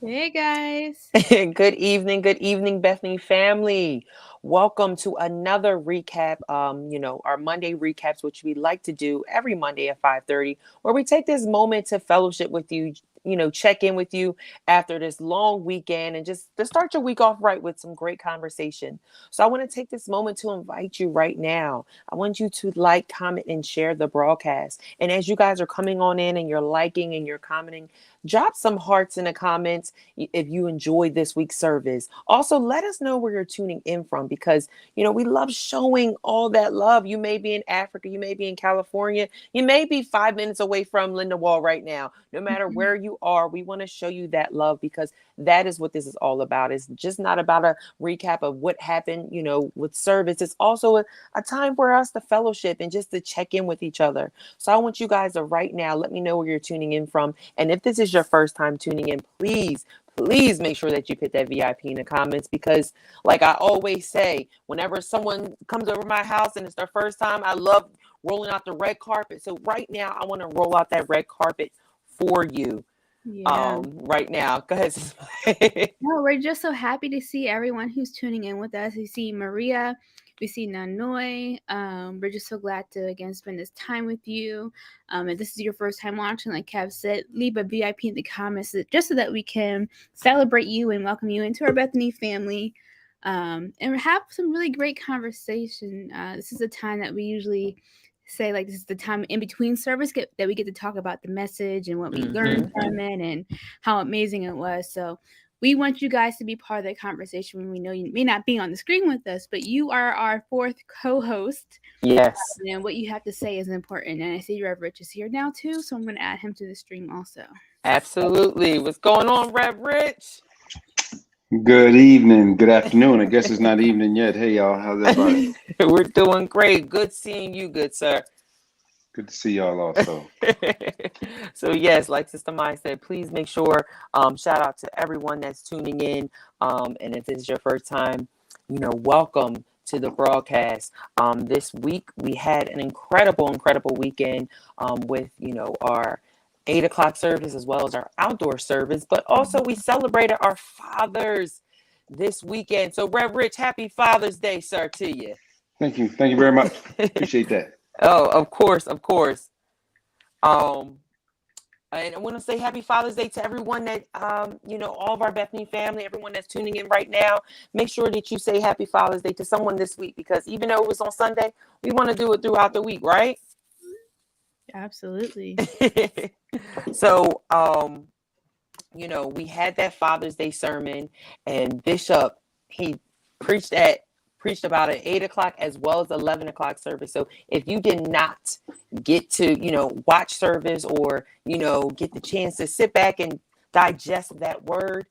Hey guys. Good evening, Bethany family. Welcome to another recap. Our Monday recaps, which we like to do every Monday at 5:30, where we take this moment to fellowship with you, check in with you after this long weekend and just to start your week off right with some great conversation. So I want to take this moment to invite you right now. I want you to like, comment, and share the broadcast. And as you guys are coming on in and you're liking and you're commenting, drop some hearts in the comments if you enjoyed this week's service. Also, let us know where you're tuning in from because, we love showing all that love. You may be in Africa, you may be in California, you may be 5 minutes away from Linda Wall right now. No matter where you are, we want to show you that love because that is what this is all about. It's just not about a recap of what happened, with service. It's also a time for us to fellowship and just to check in with each other. So I want you guys to right now let me know where you're tuning in from. And if this is your first time tuning in, please make sure that you put that VIP in the comments because, like I always say, whenever someone comes over my house and it's their first time, I love rolling out the red carpet. So right now, I want to roll out that red carpet for you. Yeah. Right now, go ahead. No, we're just so happy to see everyone who's tuning in with us. We see Maria, we see Nanoy. We're just so glad to again spend this time with you. If this is your first time watching, like Kev said, leave a VIP in the comments just so that we can celebrate you and welcome you into our Bethany family. And have some really great conversation. This is a time that we usually say like this is the time in between that we get to talk about the message and what we learned from it and how amazing it was. So we want you guys to be part of the conversation when we know you may not be on the screen with us, but you are our fourth co-host. Yes, And what you have to say is important. And I see Rev Rich is here now too, so I'm going to add him to the stream also. absolutely. What's going on, Rev Rich? Good evening, good afternoon. I guess it's not evening yet. Hey y'all, how's everybody? We're doing great. Good seeing you, good sir. Good to see y'all also. So yes, like Sister Mai said, please make sure shout out to everyone that's tuning in. And if this is your first time, welcome to the broadcast. This week we had an incredible weekend with our 8 o'clock service as well as our outdoor service, but also we celebrated our fathers this weekend. So Rev Rich, happy Father's Day, sir, to you. Thank you very much. Appreciate that. Oh, of course, of course. Um, and I want to say happy Father's Day to everyone that, all of our Bethany family, everyone that's tuning in right now. Make sure that you say happy Father's Day to someone this week because even though it was on Sunday, we want to do it throughout the week, right? Absolutely. So, we had that Father's Day sermon, and Bishop he preached at preached about an 8 o'clock as well as 11 o'clock service. So if you did not get to watch service or get the chance to sit back and digest that word,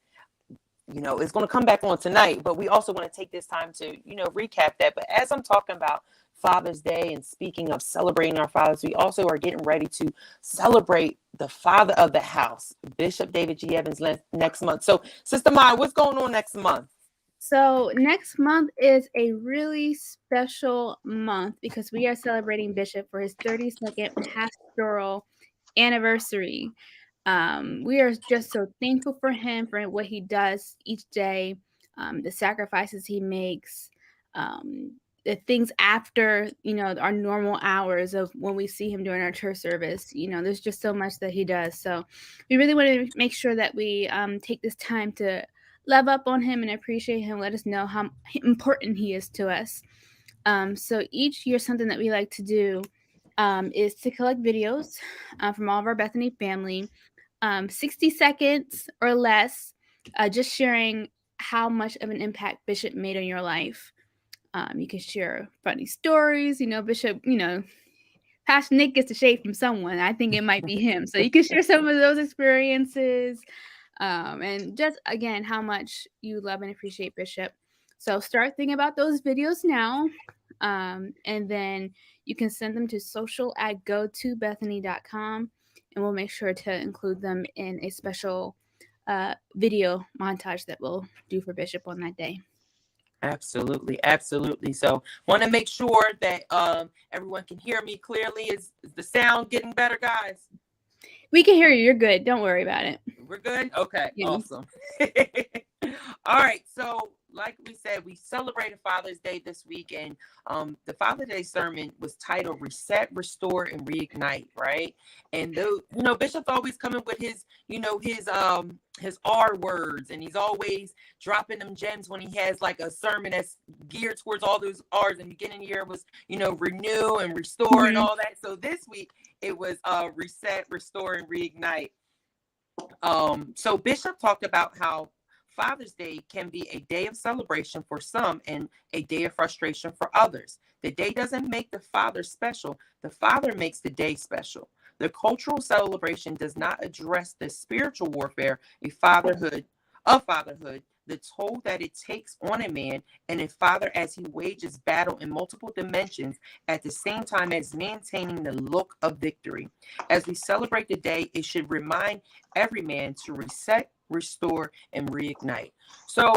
it's going to come back on tonight. But we also want to take this time to recap that. But as I'm talking about Father's Day and speaking of celebrating our fathers, we also are getting ready to celebrate the father of the house, Bishop David G. Evans, next month. So, Sister Maya, what's going on next month? So next month is a really special month because we are celebrating Bishop for his 32nd pastoral anniversary. We are just so thankful for him for what he does each day, the sacrifices he makes, the things after our normal hours of when we see him during our church service. There's just so much that he does. So we really want to make sure that we take this time to love up on him and appreciate him. Let us know how important he is to us. So each year, something that we like to do is to collect videos from all of our Bethany family, 60 seconds or less, just sharing how much of an impact Bishop made on your life. You can share funny stories. Bishop, Pastor Nick gets a shade from someone. I think it might be him. So you can share some of those experiences. And just again, how much you love and appreciate Bishop. So start thinking about those videos now. And then you can send them to social@gotobethany.com and we'll make sure to include them in a special video montage that we'll do for Bishop on that day. Absolutely. So want to make sure that everyone can hear me clearly. Is the sound getting better, guys? We can hear you. You're good. Don't worry about it. We're good? Okay, Yeah. awesome. All right, so like we said, we celebrated Father's Day this week, and the Father's Day sermon was titled "Reset, Restore, and Reignite." Right, and Bishop's always coming with his R words, and he's always dropping them gems when he has like a sermon that's geared towards all those R's. And beginning of the year was renew and restore and all that. So this week it was reset, restore, and reignite. So Bishop talked about how Father's Day can be a day of celebration for some and a day of frustration for others. The day doesn't make the father special. The father makes the day special. The cultural celebration does not address the spiritual warfare of fatherhood, the toll that it takes on a man and a father as he wages battle in multiple dimensions at the same time as maintaining the look of victory. As we celebrate the day, it should remind every man to reset, restore, and reignite. So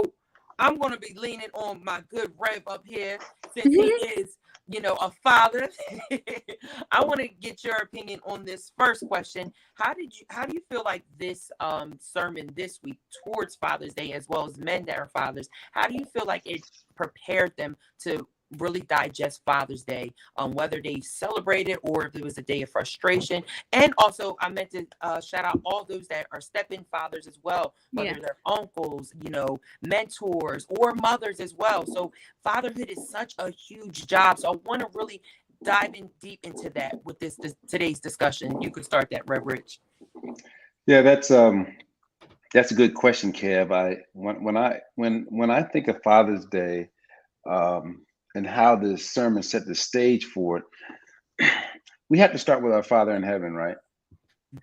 I'm going to be leaning on my good Rev up here since he is, a father. I want to get your opinion on this first question. How do you feel like this sermon this week towards Father's Day, as well as men that are fathers, how do you feel like it prepared them to really digest Father's Day, whether they celebrated or if it was a day of frustration? And also, I meant to shout out all those that are step-in fathers as well, whether they're uncles, mentors, or mothers as well. So fatherhood is such a huge job. So I want to really dive in deep into that with this today's discussion. You could start that, Rev Rich. Yeah, that's a good question, Kev. When I think of Father's Day, and how this sermon set the stage for it, we have to start with our Father in heaven, right?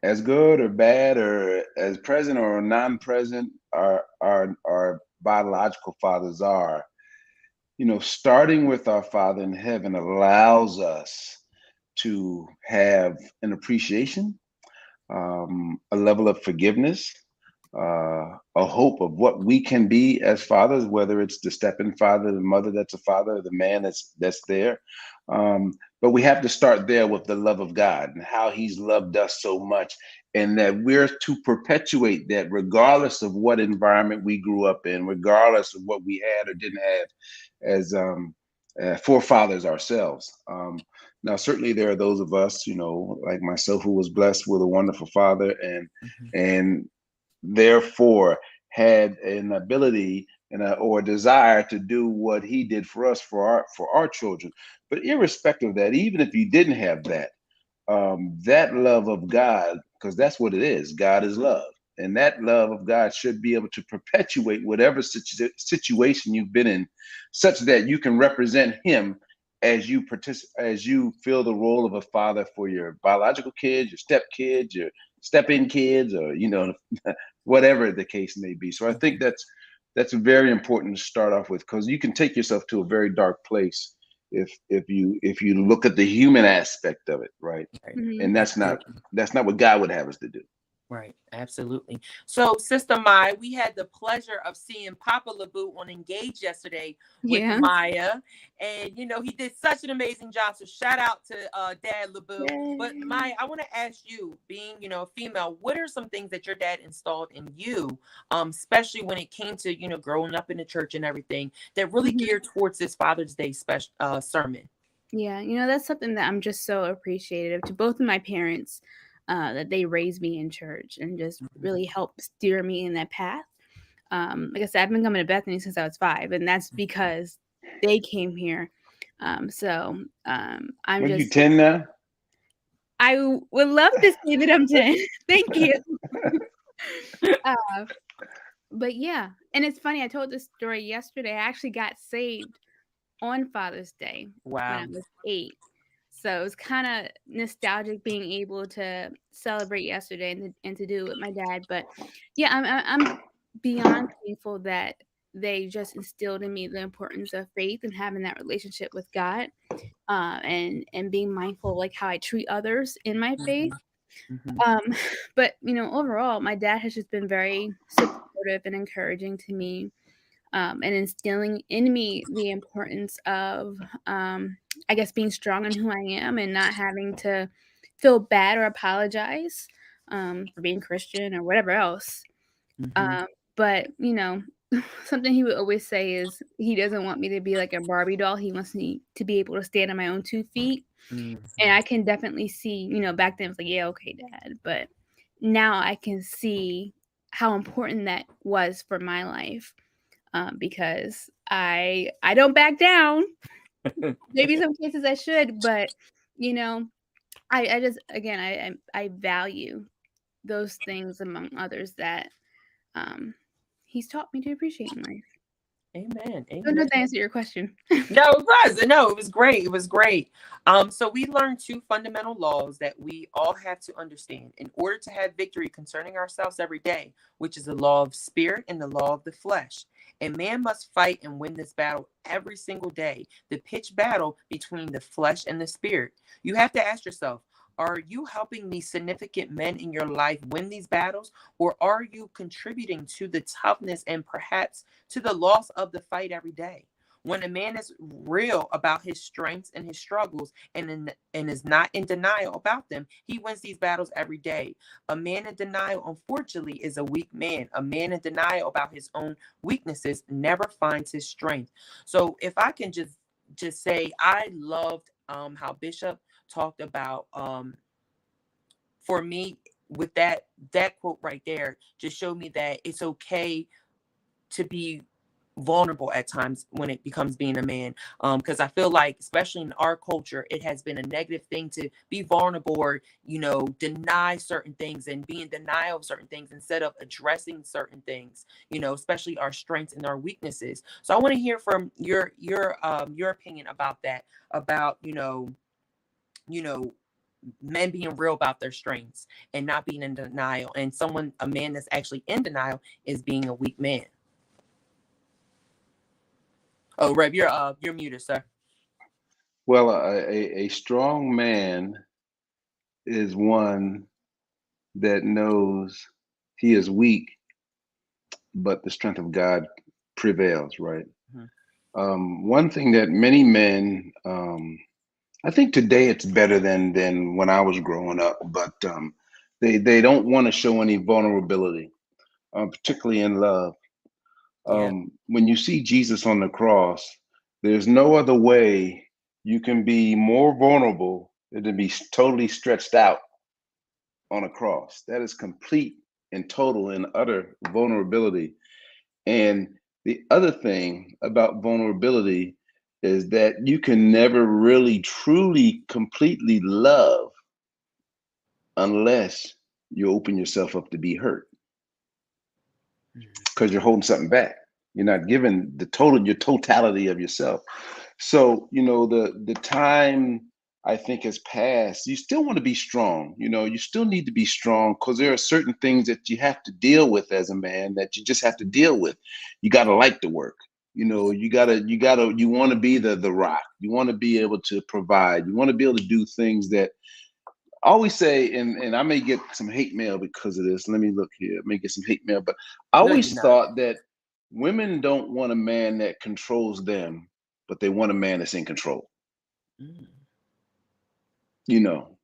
As good or bad or as present or non-present our biological fathers are, starting with our Father in heaven allows us to have an appreciation, a level of forgiveness, a hope of what we can be as fathers, whether it's the step-in father, the mother that's a father, the man that's there. But we have to start there with the love of God and how he's loved us so much, and that we're to perpetuate that regardless of what environment we grew up in, regardless of what we had or didn't have as forefathers ourselves. Now, certainly there are those of us, like myself, who was blessed with a wonderful father and therefore had an ability or a desire to do what he did for us, for our children. But irrespective of that, even if you didn't have that, that love of God, because that's what it is, God is love. And that love of God should be able to perpetuate whatever situation you've been in, such that you can represent him as you fill the role of a father for your biological kids, your step kids, your step-in kids, or whatever the case may be. So I think that's very important to start off with, because you can take yourself to a very dark place if you look at the human aspect of it, right? And that's not what God would have us to do. Right, absolutely. So, Sister Maya, we had the pleasure of seeing Papa LaBoo on Engage yesterday with Maya, and he did such an amazing job. So, shout out to Dad LaBoo. Yay. But Maya, I want to ask you, being a female, what are some things that your dad installed in you, especially when it came to growing up in the church and everything, that really geared towards this Father's Day special sermon? Yeah, that's something that I'm just so appreciative to both of my parents. That they raised me in church and just really helped steer me in that path. Like I said, I've been coming to Bethany since I was 5, and that's because they came here. I'm you 10 now? I would love to say that I'm 10. Thank you. But yeah, and it's funny. I told this story yesterday. I actually got saved on Father's Day when I was 8. So it was kind of nostalgic being able to celebrate yesterday and to do it with my dad. But yeah, I'm beyond thankful that they just instilled in me the importance of faith and having that relationship with God, and being mindful of like how I treat others in my faith. But overall, my dad has just been very supportive and encouraging to me. And instilling in me the importance of, I guess, being strong in who I am and not having to feel bad or apologize for being Christian or whatever else. Mhm. But something he would always say is he doesn't want me to be like a Barbie doll. He wants me to be able to stand on my own 2 feet. And Mhm. I can definitely see, back then it was like, yeah, okay, Dad. But now I can see how important that was for my life, because I don't back down. Maybe some cases I should, but you know, I just again I value those things among others that um he's taught me to appreciate in life. Amen. I don't know Amen. if that answered your question. No, it was. No, it was great. It was great. So we learned two fundamental laws that we all have to understand in order to have victory concerning ourselves every day, which is the law of spirit and the law of the flesh. And man must fight and win this battle every single day, the pitched battle between the flesh and the spirit. You have to ask yourself, are you helping these significant men in your life win these battles, or are you contributing to the toughness and perhaps to the loss of the fight every day? When a man is real about his strengths and his struggles and is not in denial about them, he wins these battles every day. A man in denial, unfortunately, is a weak man. A man in denial about his own weaknesses never finds his strength. So if I can just say, I loved how Bishop talked about, for me, with that quote right there, just showed me that it's okay to be vulnerable at times when it becomes being a man, because I feel like, especially in our culture, it has been a negative thing to be vulnerable or deny certain things and be in denial of certain things instead of addressing certain things, especially our strengths and our weaknesses. So I want to hear from your opinion about that, about you know men being real about their strengths and not being in denial, and a man that's actually in denial is being a weak man. Oh, Rev, you're muted, sir. Well, a strong man is one that knows he is weak, but the strength of God prevails, right? Mhm. One thing that many men, I think today it's better than when I was growing up, but they don't want to show any vulnerability, particularly in love. Yeah. When you see Jesus on the cross, there's no other way you can be more vulnerable than to be totally stretched out on a cross. That is complete and total and utter vulnerability. And the other thing about vulnerability is that you can never really, truly, completely love unless you open yourself up to be hurt because you're holding something back. You're not giving your totality of yourself. So, the time I think has passed. You still want to be strong. You still need to be strong because there are certain things that you have to deal with as a man that you just have to deal with. You got to like the work. You want to be the rock. You want to be able to provide. You want to be able to do things that I always say, and I may get some hate mail because of this. Let me look here. I may get some hate mail, but I No, you're always not. thought that women don't want a man that controls them, but they want a man that's in control. Mm. You know,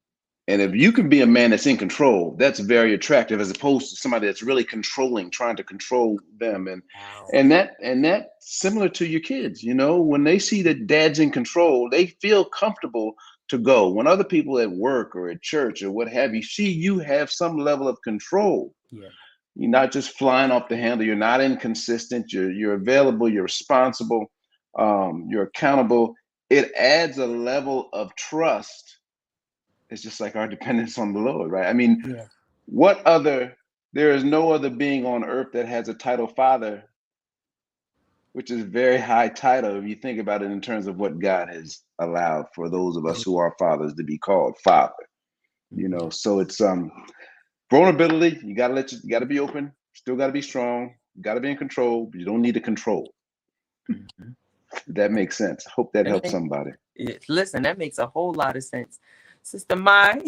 and if you can be a man that's in control, that's very attractive as opposed to somebody that's really controlling, trying to control them. And Wow. and that and that similar to your kids, when they see that dad's in control, they feel comfortable to go. When other people at work or at church or what have you see you have some level of control, Yeah. you're not just flying off the handle, you're not inconsistent, you're available, you're responsible, you're accountable. It adds a level of trust. It's just like our dependence on the Lord, right? I mean, Yeah. there is no other being on earth that has a title father, which is very high title if you think about it in terms of what God has allowed for those of us who are fathers to be called father. Mhm. So it's vulnerability. You gotta be open, still gotta be strong, you gotta be in control, but you don't need to control. Mhm. If that makes sense. I hope that And helps somebody. listen, that makes a whole lot of sense, Sister Mai.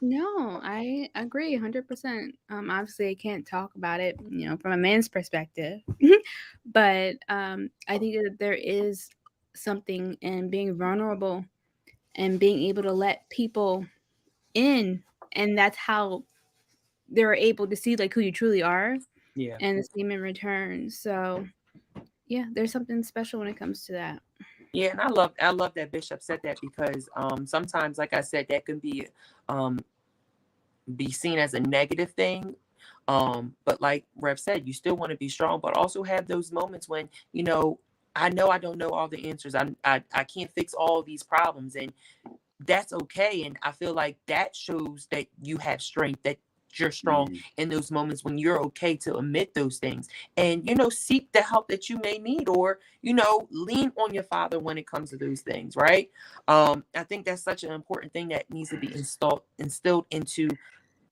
No, I agree 100%. Obviously, I can't talk about it, from a man's perspective, but I think that there is something in being vulnerable and being able to let people in and that's how they're able to see like who you truly are, Yeah. and the same in return. So yeah, there's something special when it comes to that. Yeah, and I love that Bishop said that, because sometimes, like I said, that can um be seen as a negative thing. But like Rev said, you still want to be strong, but also have those moments when, I know I don't know all the answers. I can't fix all these problems, and that's okay. And I feel like that shows that you have strength, that you're strong Mhm. in those moments when you're okay to admit those things, and seek the help that you may need, or lean on your father when it comes to those things, right? I think that's such an important thing that needs to be instilled into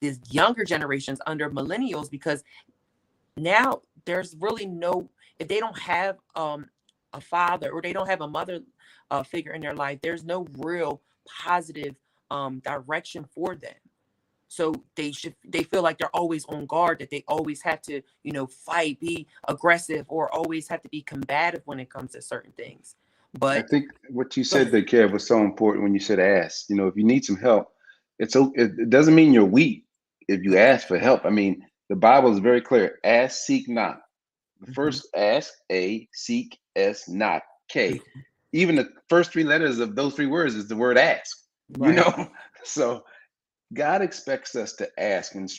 these younger generations under millennials, because now there's really no, if they don't have a father, or they don't have a mother figure in their life, there's no real positive direction for them. So they feel like they're always on guard, that they always have to fight, be aggressive, or always have to be combative when it comes to certain things. I But think what you go said ahead. there, Kev, was so important when you said ask. If you need some help, it doesn't mean you're weak if you ask for help. I mean, the Bible is very clear: ask, seek, not. The Mhm. first ask, A, seek, S, not, K. Even the first three letters of those three words is the word ask. You Right. know, so God expects us to ask, and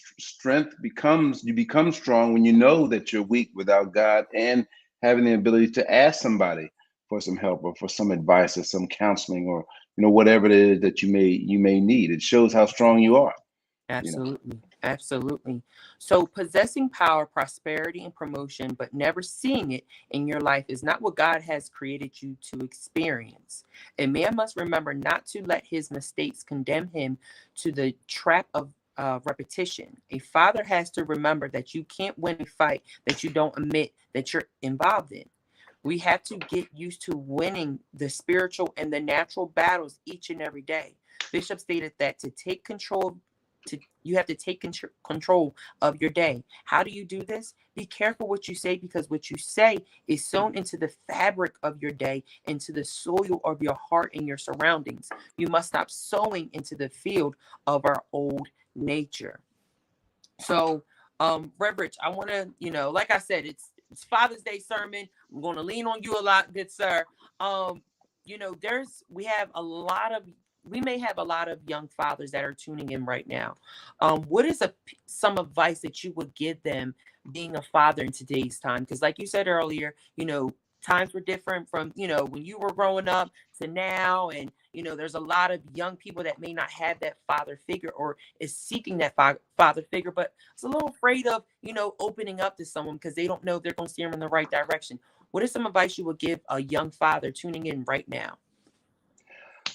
you become strong when you know that you're weak without God, and having the ability to ask somebody for some help, or for some advice, or some counseling, or whatever it is that you may need. It shows how strong you are. You know. Absolutely. Absolutely. So possessing power, prosperity, and promotion, but never seeing it in your life, is not what God has created you to experience. A man must remember not to let his mistakes condemn him to the trap of repetition. A father has to remember that you can't win a fight that you don't admit that you're involved in. We have to get used to winning the spiritual and the natural battles each and every day. Bishop stated that to take control, you have to take control of your day. How do you do this? Be careful what you say, because what you say is sown into the fabric of your day, into the soil of your heart and your surroundings. You must stop sowing into the field of our old nature. So, Rev Rich, I want to, like I said, it's Father's Day sermon. I'm going to lean on you a lot, good sir. Um, we may have a lot of young fathers that are tuning in right now. What is some advice that you would give them being a father in today's time? Because, like you said earlier, times were different from when you were growing up to now, and there's a lot of young people that may not have that father figure, or is seeking that father figure, but it's a little afraid of opening up to someone because they don't know if they're going to steer them in the right direction. What is some advice you would give a young father tuning in right now?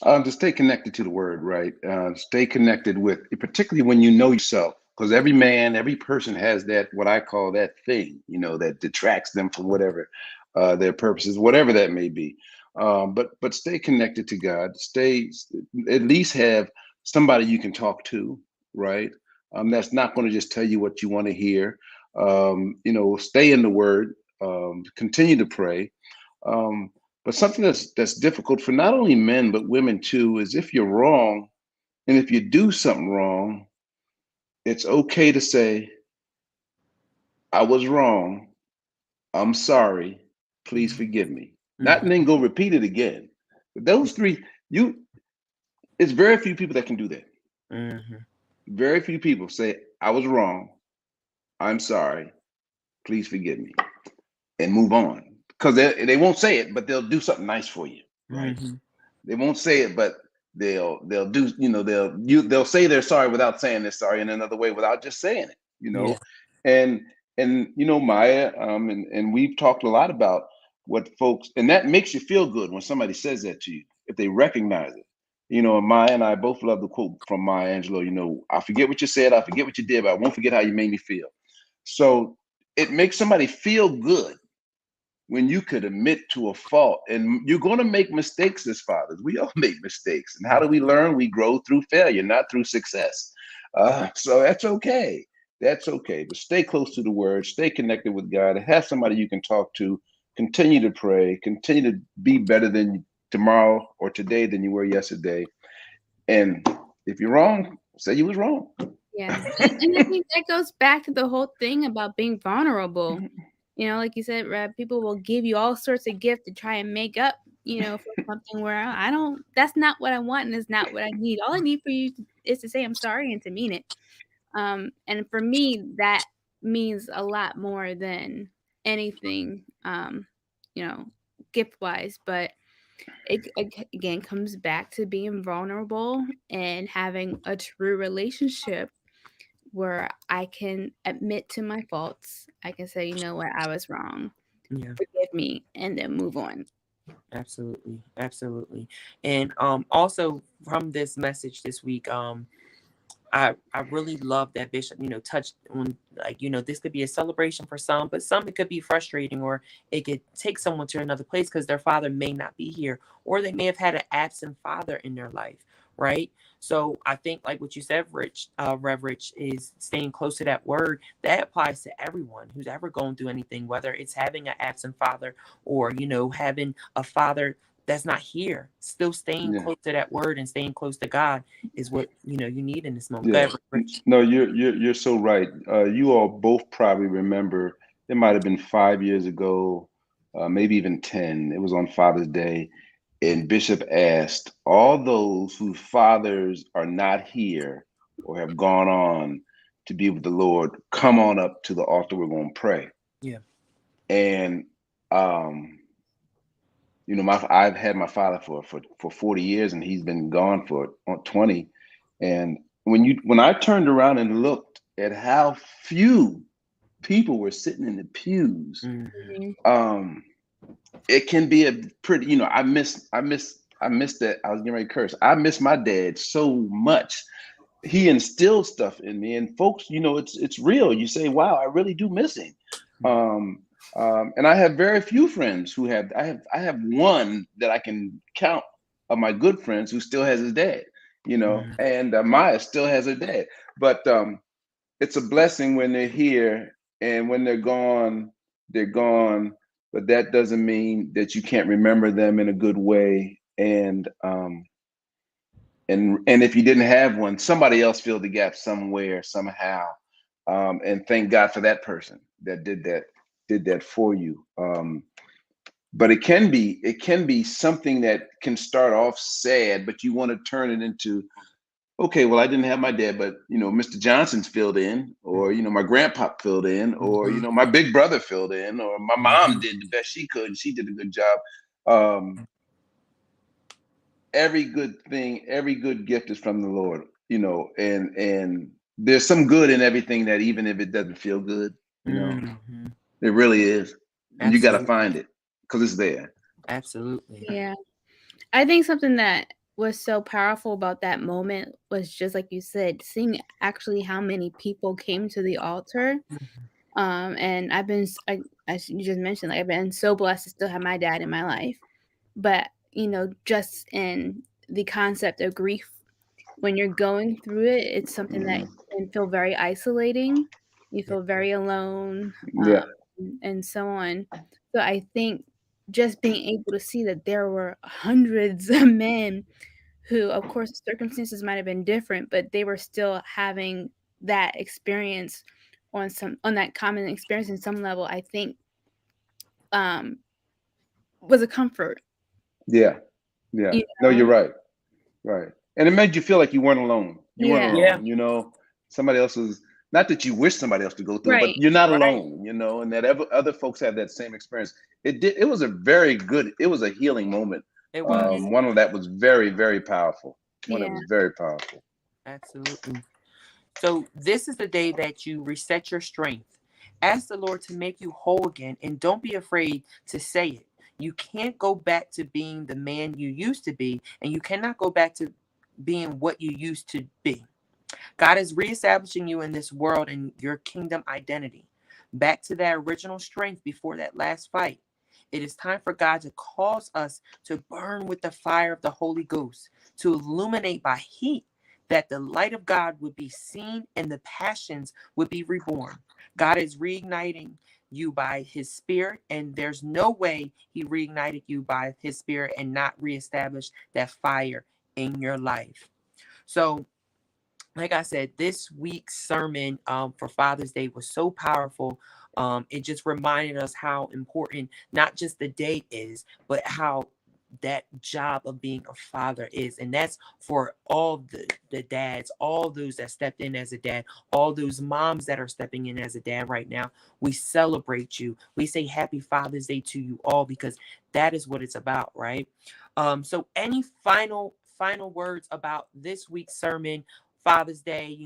To stay connected to the word, right? Stay connected with, particularly when you know yourself, because every man, every person has that, what I call that thing, that detracts them from whatever their purposes, whatever that may be. But stay connected to God. At least have somebody you can talk to, right? That's not going to just tell you what you want to hear. Stay in the word. Continue to pray. Um, but something that's difficult for not only men but women too is, if you're wrong, and if you do something wrong, it's okay to say, "I was wrong. I'm sorry. Please forgive me." Not and Mhm. then go repeat it again. But those three, it's very few people that can do that. Mhm. Very few people say, "I was wrong. I'm sorry. Please forgive me," and move on. Because they won't say it, but they'll do something nice for you, right? Mhm. They won't say it, but they'll do, they'll say they're sorry without saying they're sorry in another way, without just saying it, Yeah. and Maya, and we've talked a lot about what folks, and that makes you feel good when somebody says that to you, if they recognize it. And Maya and I both love the quote from Maya Angelou, "I forget what you said, I forget what you did, but I won't forget how you made me feel." So it makes somebody feel good when you could admit to a fault. And you're going to make mistakes as fathers. We all make mistakes. And how do we learn? We grow through failure, not through success. So that's okay. That's okay. But stay close to the word, stay connected with God, and have somebody you can talk to. Continue to pray, continue to be better than tomorrow or today than you were yesterday. And if you're wrong, say you was wrong. Yeah. And I think that goes back to the whole thing about being vulnerable. You know, like you said, Reb, people will give you all sorts of gifts to try and make up, for something where I don't, that's not what I want and it's not what I need. All I need for you is to say I'm sorry and to mean it. And for me, that means a lot more than anything, gift wise. But it again comes back to being vulnerable and having a true relationship where I can admit to my faults. I can say, you know what, I was wrong. Yeah. Forgive me, and then move on. Absolutely. Absolutely. And also from this message this week, I really love that Bishop, touched on, like, this could be a celebration for some, but some it could be frustrating, or it could take someone to another place because their father may not be here, or they may have had an absent father in their life, right? So I think, like what you said, Rev Rich, is staying close to that word. That applies to everyone who's ever going through anything, whether it's having an absent father or, having a father that's not here. Still staying Yeah. close to that word and staying close to God is what you need in this moment. Yeah. Go ahead, Rich. No, you're so right. You all both probably remember it might have been 5 years ago, maybe even 10. It was on Father's Day, and Bishop asked all those whose fathers are not here or have gone on to be with the Lord, come on up to the altar. We're going to pray. Yeah. And I've had my father for 40 years, and he's been gone for 20. And when I turned around and looked at how few people were sitting in the pews, Mm-hmm. it can be a pretty, I miss that. I was getting ready to curse. I miss my dad so much. He instilled stuff in me, and folks, it's real. You say, wow, I really do miss him. And I have very few friends who have. I have one that I can count of my good friends who still has his dad. And Maya still has her dad. But it's a blessing when they're here, and when they're gone, they're gone. But that doesn't mean that you can't remember them in a good way. And if you didn't have one, somebody else filled the gap somewhere, somehow. And thank God for that person that did that for you. But it can be something that can start off sad, but you want to turn it into, okay, well, I didn't have my dad, but Mr. Johnson's filled in, or my grandpa filled in, or my big brother filled in, or my mom did the best she could, and she did a good job. Every good thing, every good gift is from the Lord, and there's some good in everything, that even if it doesn't feel good, it really is. And you got to find it because it's there. Absolutely. Yeah. I think something that was so powerful about that moment was just like you said, seeing actually how many people came to the altar. And as you just mentioned, like, I've been so blessed to still have my dad in my life. But, just in the concept of grief, when you're going through it, it's something that can feel very isolating. You feel very alone, Yeah. and so on. So I think just being able to see that there were hundreds of men who, of course, the circumstances might have been different, but they were still having that experience on that common experience in some level, I think, was a comfort. Yeah. No, you're right. And it made you feel like you weren't alone. Weren't alone. Somebody else was, not that you wish somebody else to go through, but you're not alone, and that other folks have that same experience. It was a healing moment. It was. One of that was very, very powerful. One that was very powerful. Absolutely. So this is the day that you reset your strength. Ask the Lord to make you whole again, and don't be afraid to say it. You can't go back to being the man you used to be, and you cannot go back to being what you used to be. God is reestablishing you in this world and your kingdom identity. Back to that original strength before that last fight. It is time for God to cause us to burn with the fire of the Holy Ghost, to illuminate by heat, that the light of God would be seen and the passions would be reborn. God is reigniting you by his spirit, and there's no way he reignited you by his spirit and not reestablish that fire in your life. So like I said, this week's sermon for Father's Day was so powerful. It just reminded us how important not just the day is, but how that job of being a father is. And that's for all the dads, all those that stepped in as a dad, all those moms that are stepping in as a dad right now. We celebrate you. We say happy Father's Day to you all, because that is what it's about, right? So any final words about this week's sermon? Father's Day,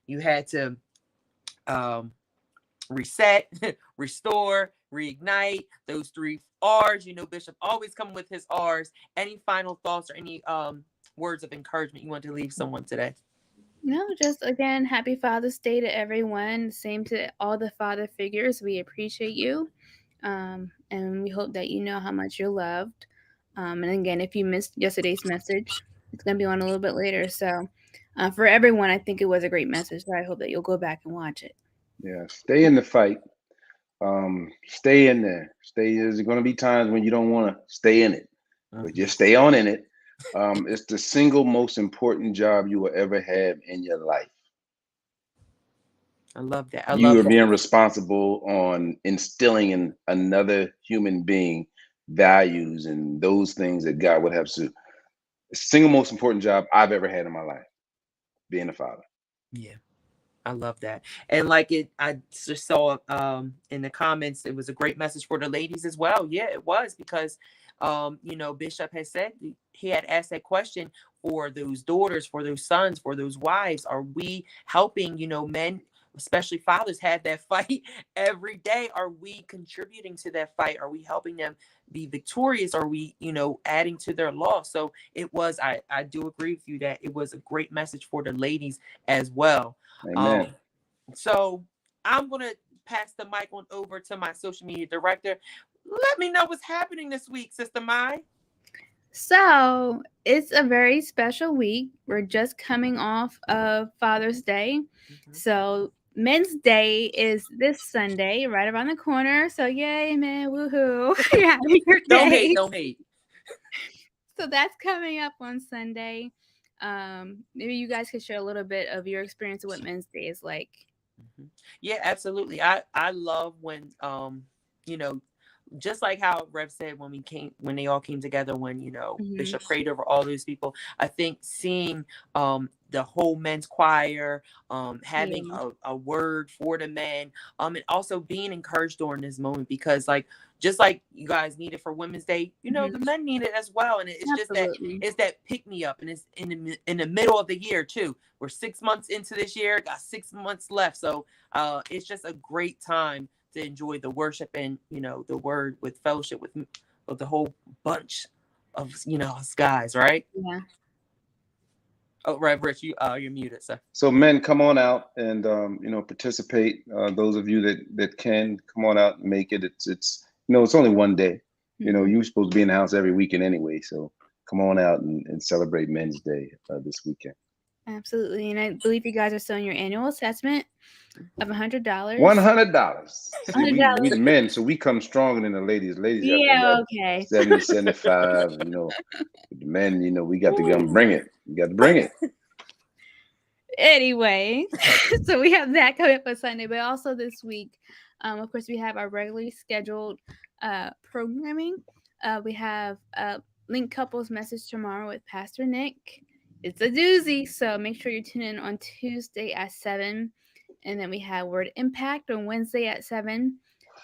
you had to um, reset, restore, reignite, those 3 R's. Bishop always come with his R's. Any final thoughts or any words of encouragement you want to leave someone today? No, just again, happy Father's Day to everyone. Same to all the father figures. We appreciate you. And we hope that you know how much you're loved. And again, if you missed yesterday's message, it's going to be on a little bit later. So for everyone, I think it was a great message. So I hope that you'll go back and watch it. Yeah, stay in the fight. Stay in there. There's going to be times when you don't want to stay in it, but just stay on in it. It's the single most important job you will ever have in your life. I love that. You are being responsible on instilling in another human being values and those things that God would have to. The single most important job I've ever had in my life, being a father. Yeah. I love that. And I just saw in the comments, it was a great message for the ladies as well. Yeah, it was, because Bishop has said, he had asked that question for those daughters, for those sons, for those wives. Are we helping, men, especially fathers, have that fight every day? Are we contributing to that fight? Are we helping them be victorious? Are we, adding to their loss? So it was, I do agree with you that it was a great message for the ladies as well. Amen. So I'm going to pass the mic on over to my social media director. Let me know what's happening this week, Sister Mai. So it's a very special week. We're just coming off of Father's Day. Mm-hmm. So Men's Day is this Sunday, right around the corner. So yay, man, woohoo. You're having your day. Don't hate. So that's coming up on Sunday. Maybe you guys could share a little bit of your experience of what Men's Day is like. Mm-hmm. Yeah, absolutely. I love when just like how Rev said, when they all came together, when mm-hmm. Bishop prayed over all those people. I think seeing the whole men's choir, having a word for the men, and also being encouraged during this moment, because just like you guys need it for Women's Day, mm-hmm. the men need it as well. And it's Absolutely. Just that pick me up, and it's in the middle of the year too. We're 6 months into this year, got 6 months left, so it's just a great time to enjoy the worship and the word with fellowship with the whole bunch of us guys, right? Yeah. Oh, right, Rich, you're muted, sir. So men, come on out and participate. Those of you that can, come on out and make it. It's it's only one day. Mm-hmm. You're supposed to be in the house every weekend anyway, so come on out and celebrate Men's Day this weekend. Absolutely. And I believe you guys are still in your annual assessment of $100. $100. We men, so we come stronger than the ladies. Ladies, yeah, okay. 70, 75. The men, we got to go and bring it. You got to bring it. Anyway, so we have that coming up on Sunday, but also this week, of course, we have our regularly scheduled programming. We have Link Couples Message tomorrow with Pastor Nick. It's a doozy, so make sure you tune in on Tuesday at 7. And then we have Word Impact on Wednesday at 7.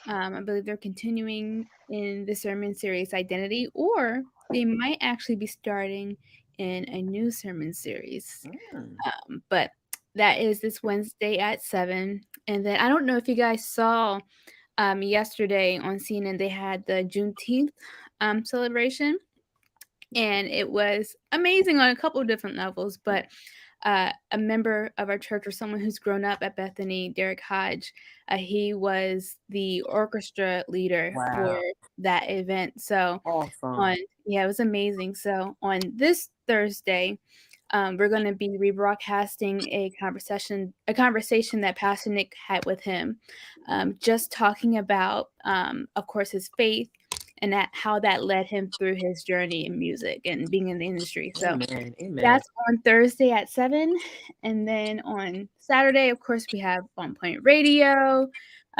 I believe they're continuing in the sermon series Identity, or they might actually be starting in a new sermon series. But that is this Wednesday at 7. And then I don't know if you guys saw yesterday on CNN, they had the Juneteenth celebration. And it was amazing on a couple of different levels, but a member of our church, or someone who's grown up at Bethany, Derek Hodge, he was the orchestra leader for that event. So awesome. It was amazing. So on this Thursday, we're going to be rebroadcasting a conversation that Pastor Nick had with him, just talking about, of course, his faith and how that led him through his journey in music and being in the industry. So Amen. Amen. that's on Thursday at 7. And then on Saturday, of course, we have On Point Radio.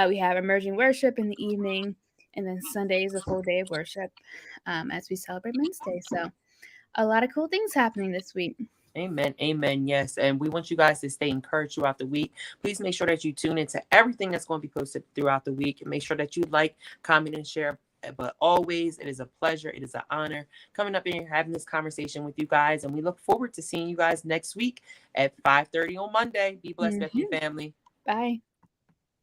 We have Emerging Worship in the evening. And then Sunday is a full day of worship as we celebrate Men's Day. So a lot of cool things happening this week. Amen. Amen. Yes. And we want you guys to stay encouraged throughout the week. Please make sure that you tune into everything that's going to be posted throughout the week. And make sure that you like, comment, and share. But always, it is a pleasure. It is an honor coming up here, having this conversation with you guys. And we look forward to seeing you guys next week at 5:30 on Monday. Be blessed, Bethany family. Bye.